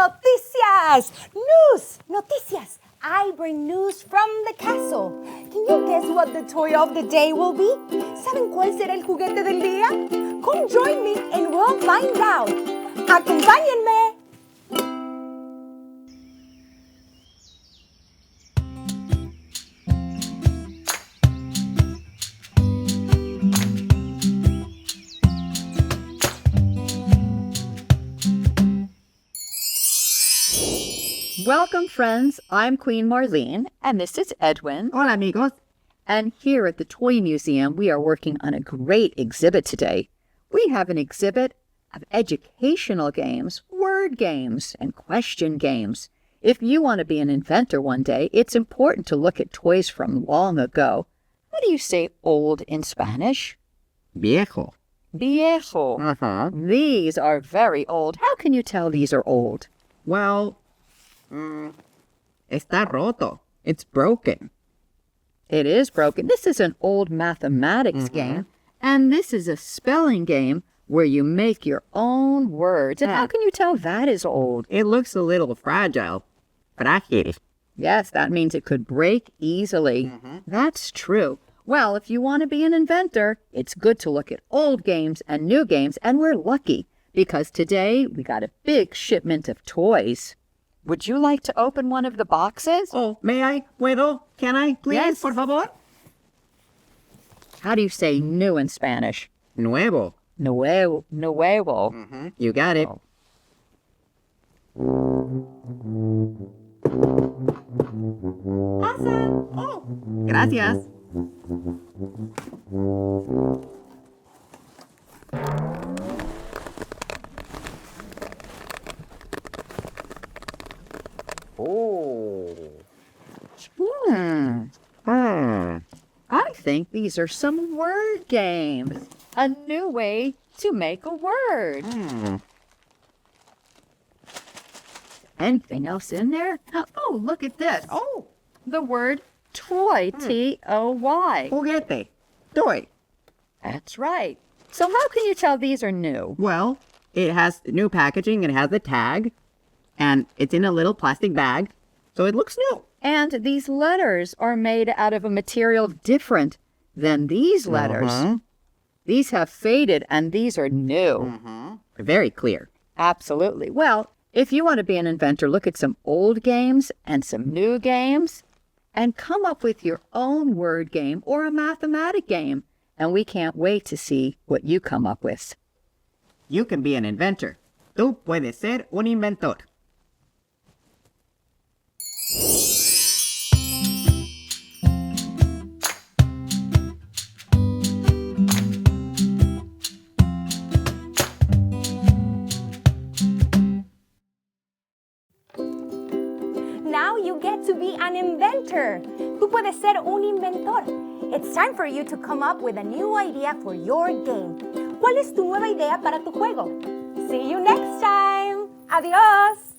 Noticias! News! Noticias! I bring news from the castle. Can you guess what the toy of the day will be? ¿Saben cuál será el juguete del día? Come join me and we'll find out. ¡Acompáñenme! Welcome, friends. I'm Queen Marlene, and this is Edwin. Hola, amigos. And here at the Toy Museum, we are working on a great exhibit today. We have an exhibit of educational games, word games, and question games. If you want to be an inventor one day, it's important to look at toys from long ago. How do you say old in Spanish? Viejo. Viejo. Uh-huh. These are very old. How can you tell these are old? Well, está roto. It's broken. It is broken. This is an old mathematics game, and this is a spelling game where you make your own words. And how can you tell that is old? It looks a little fragile. Frágil. Yes, that means it could break easily. That's true. Well, if you want to be an inventor, it's good to look at old games and new games, and we're lucky because today we got a big shipment of toys. Would you like to open one of the boxes? Oh, may I? ¿Puedo? Can I? Please, Yes. por favor? How do you say new in Spanish? Nuevo. Nuevo. Nuevo. You got it. Awesome. Oh, gracias. I think these are some word games. A new way to make a word. Anything else in there? Oh, look at this. Oh, The word toy. T-O-Y. juguete. Toy. That's right. So how can you tell these are new? Well, it has new packaging. It has a tag. And it's in a little plastic bag. So it looks new. And these letters are made out of a material different than these letters. These have faded and these are new. Very clear. Absolutely. Well, if you want to be an inventor, look at some old games and some new games and come up with your own word game or a mathematic game. And we can't wait to see what you come up with. You can be an inventor. Tú puedes ser un inventor. Now you get to be an inventor. Tú puedes ser un inventor. It's time for you to come up with a new idea for your game. ¿Cuál es tu nueva idea para tu juego? See you next time. Adiós.